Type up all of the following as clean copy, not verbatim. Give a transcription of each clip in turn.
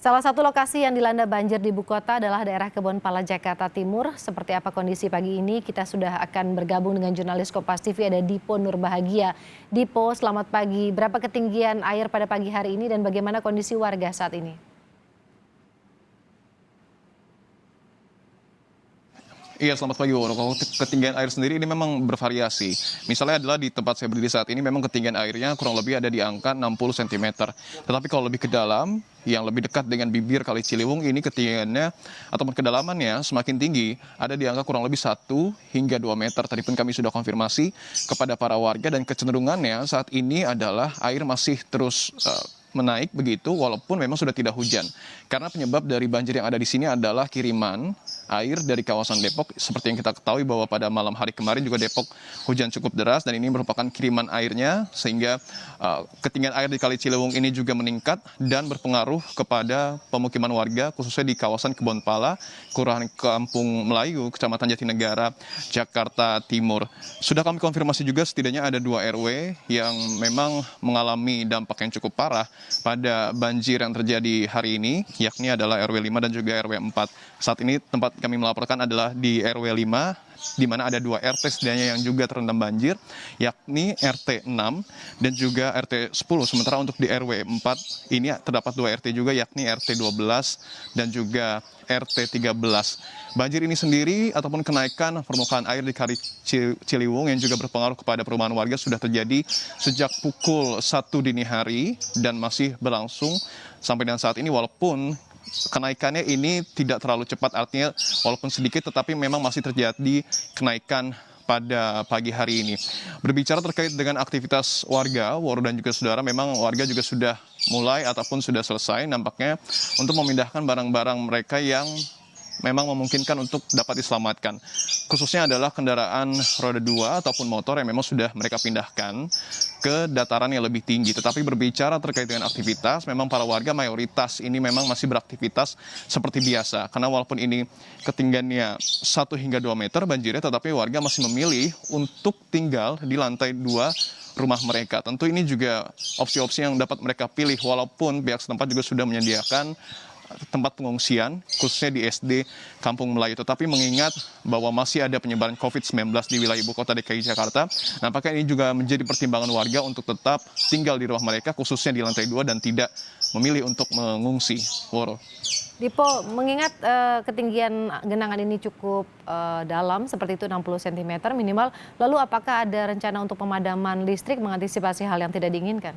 Salah satu lokasi yang dilanda banjir di ibu kota adalah daerah Kebonpala, Jakarta Timur. Seperti apa kondisi pagi ini? Kita sudah akan bergabung dengan jurnalis Kompas TV, ada Dipo Nurbahagia. Dipo, selamat pagi. Berapa ketinggian air pada pagi hari ini dan bagaimana kondisi warga saat ini? Iya, selamat pagi, Woro. Kalau ketinggian air sendiri ini memang bervariasi. Misalnya adalah di tempat saya berdiri saat ini memang ketinggian airnya kurang lebih ada di angka 60 cm. Tetapi kalau lebih ke dalam, yang lebih dekat dengan bibir Kali Ciliwung, ini ketinggiannya ataupun kedalamannya semakin tinggi, ada di angka kurang lebih 1 hingga 2 meter. Tadi pun kami sudah konfirmasi kepada para warga dan kecenderungannya saat ini adalah air masih terus menaik begitu walaupun memang sudah tidak hujan. Karena penyebab dari banjir yang ada di sini adalah kiriman air dari kawasan Depok. Seperti yang kita ketahui bahwa pada malam hari kemarin juga Depok hujan cukup deras dan ini merupakan kiriman airnya sehingga ketinggian air di Kali Ciliwung ini juga meningkat dan berpengaruh kepada pemukiman warga khususnya di kawasan Kebonpala, Kelurahan Kampung Melayu, Kecamatan Jatinegara, Jakarta Timur. Sudah kami konfirmasi juga setidaknya ada 2 RW yang memang mengalami dampak yang cukup parah pada banjir yang terjadi hari ini, yakni adalah RW 5 dan juga RW 4. Saat ini tempat kami melaporkan adalah di RW 5, di mana ada 2 RT setidaknya yang juga terendam banjir, yakni RT 6 dan juga RT 10. Sementara untuk di RW 4 ini terdapat 2 RT juga, yakni RT 12 dan juga RT 13. Banjir ini sendiri ataupun kenaikan permukaan air di Kali Ciliwung yang juga berpengaruh kepada perumahan warga sudah terjadi sejak pukul 1 dini hari dan masih berlangsung sampai dengan saat ini, walaupun kenaikannya ini tidak terlalu cepat, artinya walaupun sedikit tetapi memang masih terjadi kenaikan pada pagi hari ini. Berbicara terkait dengan aktivitas warga, Woro dan juga saudara, memang warga juga sudah mulai ataupun sudah selesai nampaknya untuk memindahkan barang-barang mereka yang memang memungkinkan untuk dapat diselamatkan. Khususnya adalah kendaraan roda 2 ataupun motor yang memang sudah mereka pindahkan ke dataran yang lebih tinggi. Tetapi berbicara terkait dengan aktivitas, memang para warga mayoritas ini memang masih beraktivitas seperti biasa. Karena walaupun ini ketinggiannya 1 hingga 2 meter banjirnya, tetapi warga masih memilih untuk tinggal di lantai 2 rumah mereka. Tentu ini juga opsi-opsi yang dapat mereka pilih, walaupun pihak setempat juga sudah menyediakan tempat pengungsian khususnya di SD Kampung Melayu. Tetapi mengingat bahwa masih ada penyebaran COVID-19 di wilayah ibu kota DKI Jakarta, nampaknya ini juga menjadi pertimbangan warga untuk tetap tinggal di rumah mereka khususnya di lantai 2 dan tidak memilih untuk mengungsi. Woro. Dipo, mengingat ketinggian genangan ini cukup dalam seperti itu 60 cm minimal, lalu apakah ada rencana untuk pemadaman listrik mengantisipasi hal yang tidak diinginkan?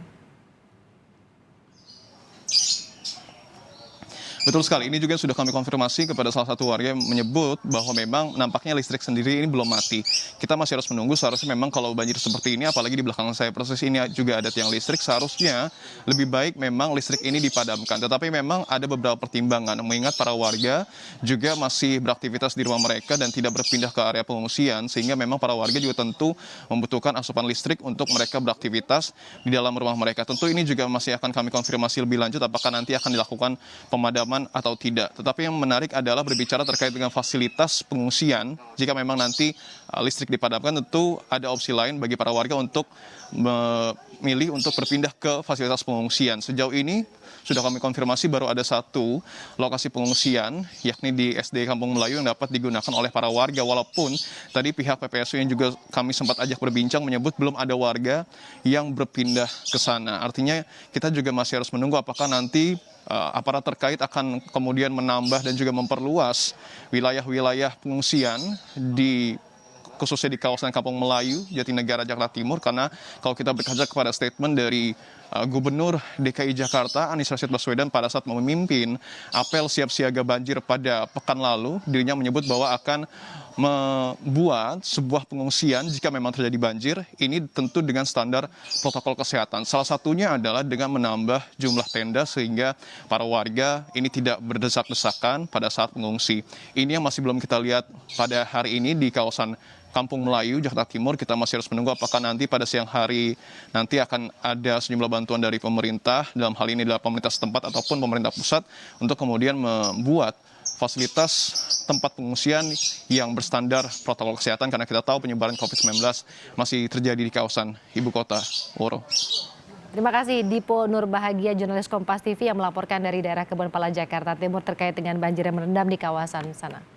Betul sekali, ini juga sudah kami konfirmasi kepada salah satu warga yang menyebut bahwa memang nampaknya listrik sendiri ini belum mati. Kita masih harus menunggu, seharusnya memang kalau banjir seperti ini, apalagi di belakang saya persis ini juga ada tiang listrik, seharusnya lebih baik memang listrik ini dipadamkan. Tetapi memang ada beberapa pertimbangan, mengingat para warga juga masih beraktivitas di rumah mereka dan tidak berpindah ke area pengungsian, sehingga memang para warga juga tentu membutuhkan asupan listrik untuk mereka beraktivitas di dalam rumah mereka. Tentu ini juga masih akan kami konfirmasi lebih lanjut apakah nanti akan dilakukan pemadaman atau tidak. Tetapi yang menarik adalah berbicara terkait dengan fasilitas pengungsian. Jika memang nanti listrik dipadamkan, tentu ada opsi lain bagi para warga untuk memilih untuk berpindah ke fasilitas pengungsian. Sejauh ini sudah kami konfirmasi baru ada 1 lokasi pengungsian, yakni di SD Kampung Melayu yang dapat digunakan oleh para warga. Walaupun tadi pihak PPSU yang juga kami sempat ajak berbincang menyebut belum ada warga yang berpindah ke sana. Artinya kita juga masih harus menunggu apakah nanti aparat terkait akan kemudian menambah dan juga memperluas wilayah-wilayah pengungsian khususnya di kawasan Kampung Melayu, Jatinegara, Jakarta Timur, karena kalau kita berkaca kepada statement dari Gubernur DKI Jakarta Anies Rashid Baswedan pada saat memimpin apel siap siaga banjir pada pekan lalu, dirinya menyebut bahwa akan membuat sebuah pengungsian jika memang terjadi banjir, ini tentu dengan standar protokol kesehatan. Salah satunya adalah dengan menambah jumlah tenda sehingga para warga ini tidak berdesak-desakan pada saat mengungsi. Ini yang masih belum kita lihat pada hari ini di kawasan Kampung Melayu, Jakarta Timur. Kita masih harus menunggu apakah nanti pada siang hari nanti akan ada sejumlah bantuan dari pemerintah, dalam hal ini adalah pemerintah setempat ataupun pemerintah pusat, untuk kemudian membuat fasilitas tempat pengungsian yang berstandar protokol kesehatan, karena kita tahu penyebaran COVID-19 masih terjadi di kawasan ibu kota. Woro. Terima kasih Dipo Nurbahagia, jurnalis Kompas TV yang melaporkan dari daerah Kebonpala, Jakarta Timur terkait dengan banjir yang merendam di kawasan sana.